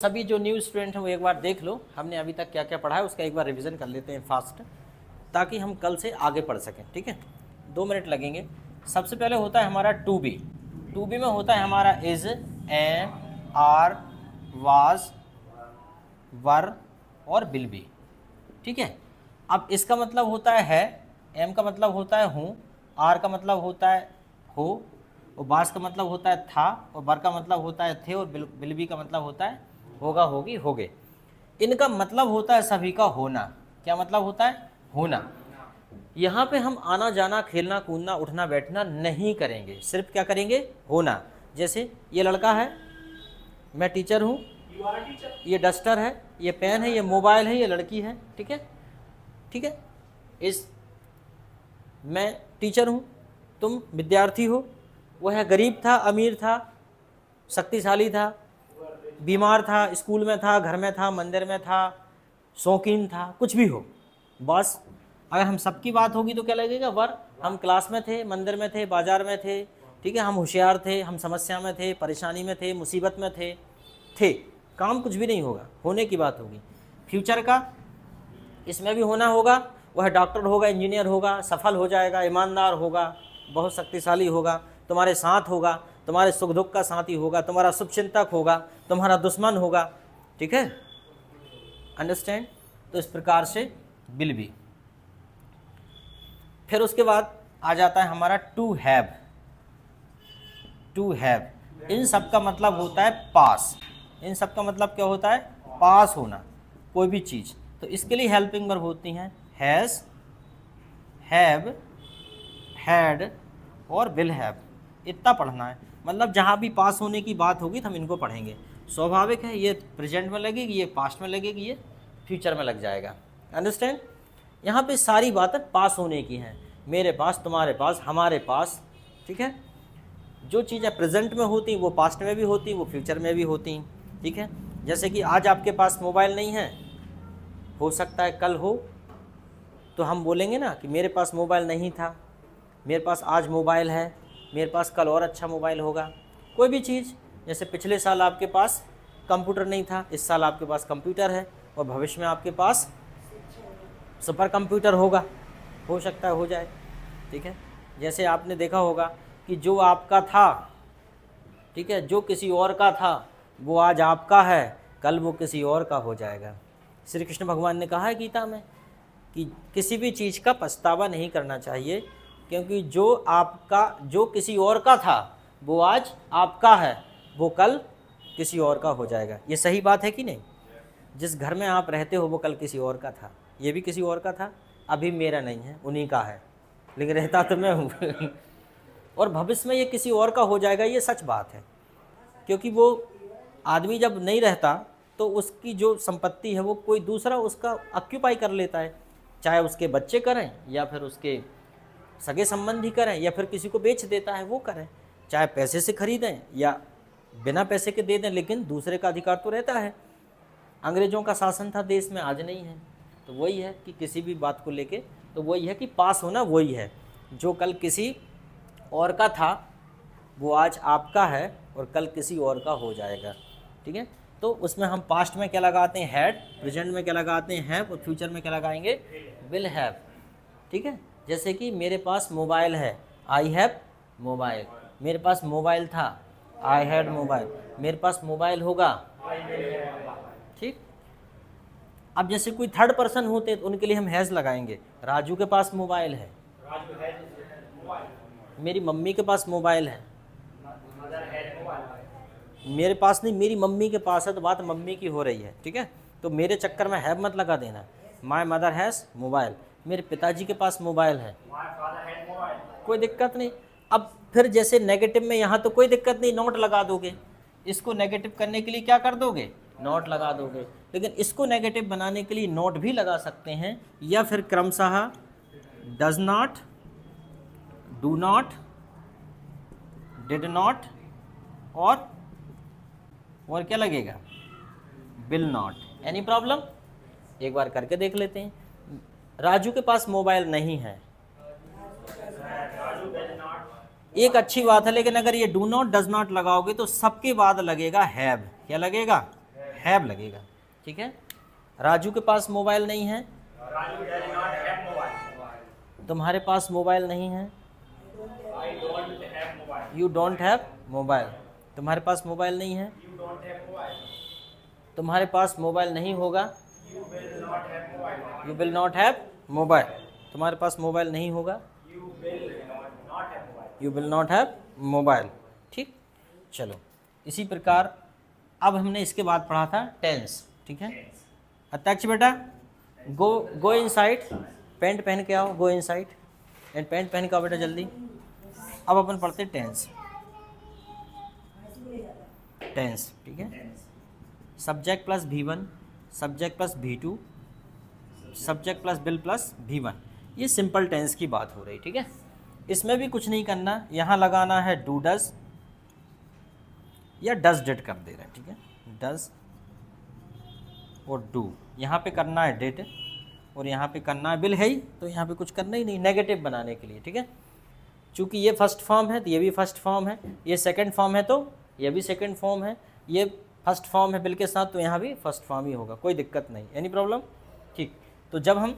सभी जो new student हैं वो एक बार देख लो, हमने अभी तक क्या क्या पढ़ा है उसका एक बार रिवीजन कर लेते हैं फास्ट, ताकि हम कल से आगे पढ़ सकें। ठीक है, 2 मिनट लगेंगे। सबसे पहले होता है हमारा टू बी। टू बी में होता है हमारा इज, एम, आर, वाज, वर और विल बी। ठीक है, अब इसका मतलब होता है, एम का मतलब होता है हूँ, आर का मतलब होता है हो, और वाज का मतलब होता है था, और वर का मतलब होता है थे, और विल बी का मतलब होता है होगा, होगी, होगे। इनका मतलब होता है सभी का होना। क्या मतलब होता है? होना। यहाँ पे हम आना जाना, खेलना कूदना, उठना बैठना नहीं करेंगे, सिर्फ क्या करेंगे? होना। जैसे ये लड़का है, मैं टीचर हूँ, ये डस्टर है, ये पेन है, ये मोबाइल है, ये लड़की है। ठीक है, ठीक है। मैं टीचर हूँ, तुम विद्यार्थी हो। वह गरीब था, अमीर था, शक्तिशाली था, बीमार था, स्कूल में था, घर में था, मंदिर में था, शौकीन था, कुछ भी हो। बस अगर हम सबकी बात होगी तो क्या लगेगा? वर। हम क्लास में थे, मंदिर में थे, बाजार में थे। ठीक है, हम होशियार थे, हम समस्या में थे, परेशानी में थे, मुसीबत में थे। काम कुछ भी नहीं होगा, होने की बात होगी। फ्यूचर का इसमें भी होना होगा। वह डॉक्टर होगा, इंजीनियर होगा, सफल हो जाएगा, ईमानदार होगा, बहुत शक्तिशाली होगा, तुम्हारे साथ होगा, तुम्हारे सुख दुख का साथी होगा, तुम्हारा शुभचिंतक होगा, तुम्हारा दुश्मन होगा। ठीक है, अंडरस्टैंड? तो इस प्रकार से विल बी। फिर उसके बाद आ जाता है हमारा टू हैव। टू हैव, इन सब का मतलब होता है पास। इन सब का मतलब क्या होता है? पास होना, कोई भी चीज़। तो इसके लिए हेल्पिंग वर्ब होती हैं हैज़, हैव, हैड और विल हैव। इतना पढ़ना है, मतलब जहाँ भी पास होने की बात होगी तो हम इनको पढ़ेंगे। स्वाभाविक है, ये प्रेजेंट में लगेगी, ये पास्ट में लगेगी, ये फ्यूचर में लग जाएगा। अंडरस्टैंड? यहाँ पे सारी बातें पास होने की हैं, मेरे पास, तुम्हारे पास, हमारे पास। ठीक है, जो चीज़ें प्रेजेंट में होती वो पास्ट में भी होती, वो फ्यूचर में भी होती। ठीक है, जैसे कि आज आपके पास मोबाइल नहीं है, हो सकता है कल हो, तो हम बोलेंगे ना कि मेरे पास मोबाइल नहीं था, मेरे पास आज मोबाइल है, मेरे पास कल और अच्छा मोबाइल होगा। कोई भी चीज़, जैसे पिछले साल आपके पास कंप्यूटर नहीं था, इस साल आपके पास कंप्यूटर है, और भविष्य में आपके पास सुपर कंप्यूटर होगा, हो सकता है हो जाए। ठीक है, जैसे आपने देखा होगा कि जो आपका था, ठीक है, जो किसी और का था वो आज आपका है, कल वो किसी और का हो जाएगा। श्री कृष्ण भगवान ने कहा है गीता में कि किसी भी चीज़ का पछतावा नहीं करना चाहिए, क्योंकि जो किसी और का था वो आज आपका है, वो कल किसी और का हो जाएगा। ये सही बात है कि नहीं? जिस घर में आप रहते हो वो कल किसी और का था, ये भी किसी और का था, अभी मेरा नहीं है, उन्हीं का है, लेकिन रहता तो मैं हूँ और भविष्य में ये किसी और का हो जाएगा, ये सच बात है। क्योंकि वो आदमी जब नहीं रहता तो उसकी जो संपत्ति है वो कोई दूसरा उसका ऑक्यूपाई कर लेता है, चाहे उसके बच्चे करें या फिर उसके सगे संबंधी करें या फिर किसी को बेच देता है वो करें, चाहे पैसे से खरीदें या बिना पैसे के दे दें, लेकिन दूसरे का अधिकार तो रहता है। अंग्रेज़ों का शासन था देश में, आज नहीं है। तो वही है कि किसी भी बात को लेके, तो वही है कि पास होना वही है, जो कल किसी और का था वो आज आपका है और कल किसी और का हो जाएगा। ठीक है, तो उसमें हम पास्ट में क्या लगाते हैं? हैड, प्रेजेंट में क्या लगाते हैं? हैव, और फ्यूचर में क्या लगाएंगे? Will have. ठीक है, जैसे कि मेरे पास मोबाइल है, आई हैव मोबाइल। मेरे पास मोबाइल था, आई हैड मोबाइल। मेरे पास मोबाइल होगा। ठीक, अब जैसे कोई थर्ड पर्सन होते तो उनके लिए हम हैज़ लगाएंगे। राजू के पास मोबाइल है, मेरी मम्मी के पास मोबाइल है, मेरे पास नहीं, मेरी मम्मी के पास है, तो बात मम्मी की हो रही है। ठीक है, तो मेरे चक्कर में हैव मत लगा देना। माय मदर हैज़ मोबाइल, मेरे पिताजी के पास मोबाइल है, कोई दिक्कत नहीं। अब फिर जैसे नेगेटिव में यहाँ तो कोई दिक्कत नहीं, नोट लगा दोगे। इसको नेगेटिव करने के लिए क्या कर दोगे? नोट लगा दोगे। लेकिन इसको नेगेटिव बनाने के लिए नोट भी लगा सकते हैं, या फिर क्रमशः does not, do not, did not और क्या लगेगा? Will not. Any problem? एक बार करके देख लेते हैं। राजू के पास मोबाइल नहीं है, एक अच्छी बात है, लेकिन अगर ये डू नॉट, डज नॉट लगाओगे तो सबके बाद लगेगा हैव। क्या लगेगा? हैव लगेगा, ठीक है। राजू के पास मोबाइल नहीं है, तुम्हारे पास मोबाइल नहीं है, यू डोंट हैव मोबाइल, तुम्हारे पास मोबाइल नहीं है, तुम्हारे पास मोबाइल नहीं होगा, you will not have mobile, तुम्हारे पास मोबाइल नहीं होगा, you will not have mobile, ठीक। चलो इसी प्रकार अब हमने इसके बाद पढ़ा था टेंस, ठीक है। अत्यक्ष बेटा गो इनसाइड, पैंट पहन के आओ, गो इनसाइड एंड पैंट पहन के आओ बेटा जल्दी। अब अपन पढ़ते टेंस, टेंस, ठीक है। Subject plus V1, subject plus V2, subject plus bill plus V1, ये सिंपल टेंस की बात हो रही, ठीक है। इसमें भी कुछ नहीं करना, यहाँ लगाना है डू डज या डज डिड कर दे रहे हैं, ठीक है। डज और डू, यहाँ पे करना है डिड और यहाँ पे करना है बिल है ही, तो यहाँ पे कुछ करना ही नहीं, नेगेटिव बनाने के लिए, ठीक है। चूँकि ये फर्स्ट फॉर्म है तो ये भी फर्स्ट फॉर्म है, ये सेकंड फॉर्म है तो ये भी सेकंड फॉर्म है, ये फर्स्ट फॉर्म है बिल के साथ तो यहाँ भी फर्स्ट फॉर्म ही होगा, कोई दिक्कत नहीं, एनी प्रॉब्लम, ठीक। तो जब हम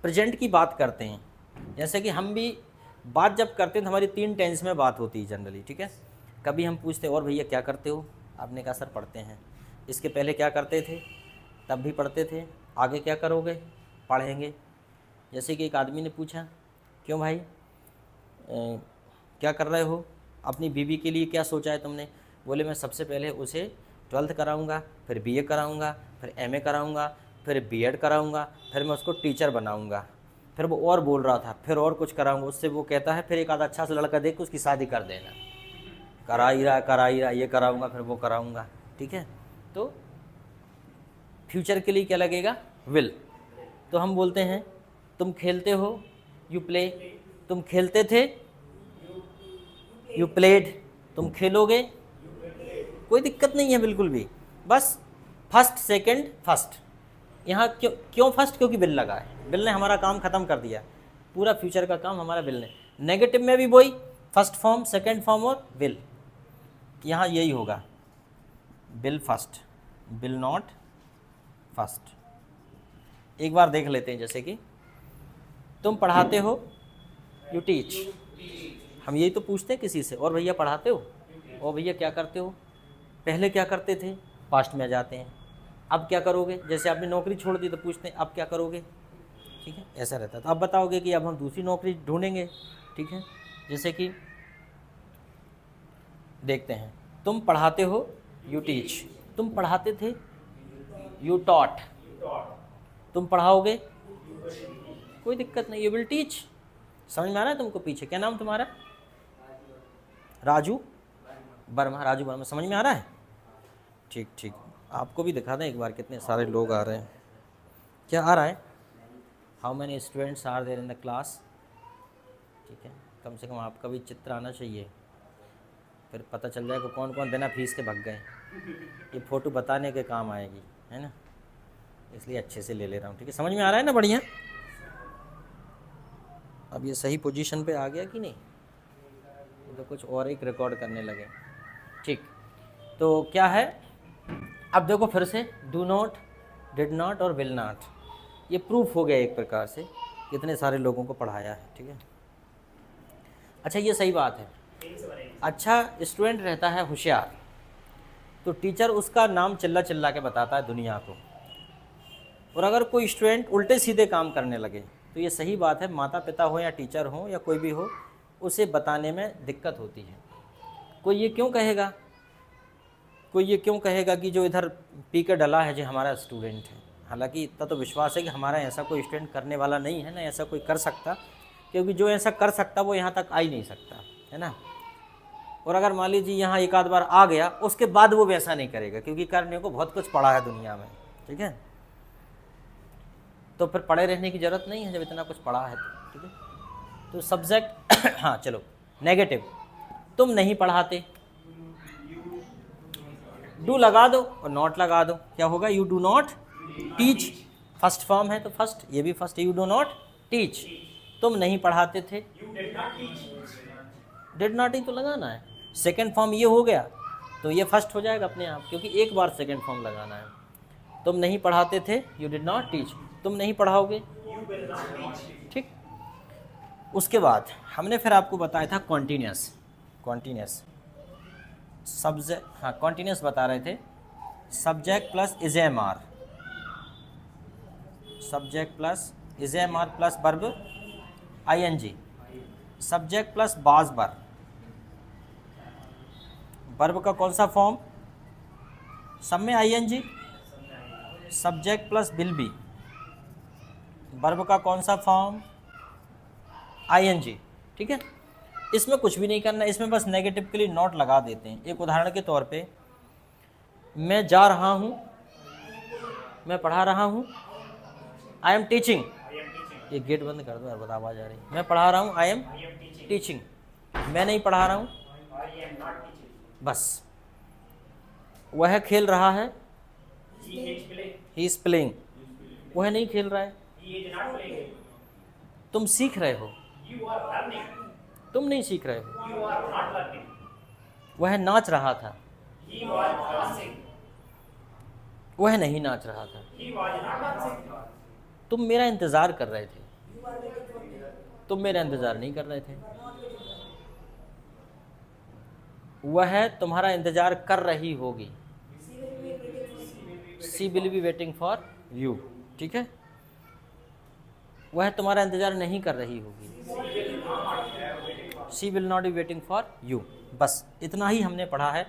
प्रेजेंट की बात करते हैं, जैसे कि हम भी बात जब करते हैं तो हमारी 3 टेंस में बात होती है जनरली, ठीक है। कभी हम पूछते और भैया क्या करते हो, आपने कहा सर पढ़ते हैं, इसके पहले क्या करते थे, तब भी पढ़ते थे, आगे क्या करोगे, पढ़ेंगे। जैसे कि एक आदमी ने पूछा क्यों भाई क्या कर रहे हो, अपनी बीवी के लिए क्या सोचा है तुमने, बोले मैं सबसे पहले उसे 12th कराऊंगा, फिर BA कराऊंगा, फिर MA कराऊंगा, फिर B.Ed कराऊंगा, फिर मैं उसको टीचर बनाऊंगा। फिर वो और बोल रहा था फिर और कुछ कराऊंगा, उससे वो कहता है फिर एक आधा अच्छा सा लड़का देख के उसकी शादी कर देना, करा ही रहा, ये कराऊंगा फिर वो कराऊंगा, ठीक है। तो फ्यूचर के लिए क्या लगेगा, विल। तो हम बोलते हैं तुम खेलते हो, यू प्ले, तुम खेलते थे, यू प्लेड, तुम खेलोगे, कोई दिक्कत नहीं है बिल्कुल भी, बस फर्स्ट सेकंड फर्स्ट। यहाँ क्यों फर्स्ट, क्योंकि बिल लगा है, बिल ने हमारा काम ख़त्म कर दिया, पूरा फ्यूचर का काम हमारा बिल ने। नेगेटिव में भी वही फर्स्ट फॉर्म सेकंड फॉर्म और विल, यहाँ यही होगा, bill first, bill not first. एक बार देख लेते हैं, जैसे कि तुम पढ़ाते हो, यू टीच, हम यही तो पूछते हैं किसी से, और भैया पढ़ाते हो, और भैया क्या करते हो, पहले क्या करते थे, पास्ट में जाते हैं, अब क्या करोगे, जैसे आपने नौकरी छोड़ दी तो पूछते हैं अब क्या करोगे, ठीक है, ऐसा रहता है। तो अब बताओगे कि अब हम दूसरी नौकरी ढूंढेंगे, ठीक है। जैसे कि देखते हैं, तुम पढ़ाते हो, यू टीच, तुम पढ़ाते थे, यू टॉट, तुम पढ़ाओगे, कोई दिक्कत नहीं, यू विल टीच। समझ में आ रहा है तुमको, पीछे क्या नाम तुम्हारा, राजू वर्मा, राजू वर्मा, समझ में आ रहा है, ठीक ठीक। आपको भी दिखा दें एक बार, कितने सारे लोग आ रहे हैं, क्या आ रहा है, how many students are there in the class, ठीक है। कम से कम आपका भी चित्र आना चाहिए, फिर पता चल जाएगा कौन कौन बिना फीस के भाग गए, ये फ़ोटो बताने के काम आएगी, है ना, इसलिए अच्छे से ले रहा हूँ, ठीक है। समझ में आ रहा है ना, बढ़िया। अब ये सही पोजीशन पे आ गया कि नहीं, तो कुछ और एक रिकॉर्ड करने लगे, ठीक। तो क्या है, अब देखो फिर से, डू नॉट, डिड नॉट और विल नॉट, ये प्रूफ हो गया एक प्रकार से, कितने सारे लोगों को पढ़ाया है, ठीक है। अच्छा ये सही बात है, अच्छा स्टूडेंट रहता है होशियार, तो टीचर उसका नाम चिल्ला चिल्ला के बताता है दुनिया को, और अगर कोई स्टूडेंट उल्टे सीधे काम करने लगे तो ये सही बात है, माता पिता हो या टीचर हो या कोई भी हो, उसे बताने में दिक्कत होती है। कोई ये क्यों कहेगा, कोई ये क्यों कहेगा कि जो इधर पी के डला है जो हमारा स्टूडेंट है, हालांकि इतना तो विश्वास है कि हमारा ऐसा कोई स्टूडेंट करने वाला नहीं है ना, ऐसा कोई कर सकता, क्योंकि जो ऐसा कर सकता वो यहाँ तक आ ही नहीं सकता, है ना। और अगर मान लीजिए यहाँ एक आध बार आ गया, उसके बाद वो वैसा नहीं करेगा, क्योंकि करने को बहुत कुछ पड़ा है दुनिया में, ठीक है। तो फिर पढ़े रहने की ज़रूरत नहीं है जब इतना कुछ पढ़ा है, ठीक है। तो सब्जेक्ट हाँ चलो, नेगेटिव, तुम नहीं पढ़ाते, डू लगा दो और नॉट लगा दो, क्या होगा, you do not teach, first form है तो फर्स्ट, ये भी first, you do not teach, तुम नहीं पढ़ाते थे, डिड नॉट ही तो लगाना है, सेकेंड फॉर्म ये हो गया, तो ये फर्स्ट हो जाएगा अपने आप, क्योंकि एक बार सेकंड फॉर्म लगाना है। तुम नहीं पढ़ाते थे, यू डिड नॉट टीच, तुम नहीं पढ़ाओगे, ठीक। उसके बाद हमने फिर आपको बताया था कॉन्टीन्यूस, कॉन्टीन्यूस सब्जेक्ट, हाँ कॉन्टीन्यूस बता रहे थे, subject plus is am are, subject plus is am are plus verb I N G, subject plus was were, verb का कौन सा फॉर्म, सब में I N G, subject plus will be, verb का कौन सा फॉर्म, आई एन जी, ठीक है। इसमें कुछ भी नहीं करना, इसमें बस नेगेटिव के लिए नॉट लगा देते हैं। एक उदाहरण के तौर पे, मैं जा रहा हूँ, मैं पढ़ा रहा हूँ, आई एम टीचिंग, ये गेट बंद कर दो यार, बता आवाज आ रही, मैं पढ़ा रहा हूँ, आई एम टीचिंग, मैं नहीं पढ़ा रहा हूँ, बस। वह खेल रहा है, ही इज प्लेइंग, वह नहीं खेल रहा है। तुम सीख रहे हो, तुम नहीं सीख रहे हो। वह नाच रहा था, वह नहीं नाच रहा था। तुम मेरा इंतजार कर रहे थे, तुम मेरा इंतजार नहीं कर रहे थे। वह तुम्हारा इंतजार कर रही होगी, she will be waiting for you, ठीक है। वह तुम्हारा इंतजार नहीं कर रही होगी, she will not be waiting for you. बस इतना ही हमने पढ़ा है।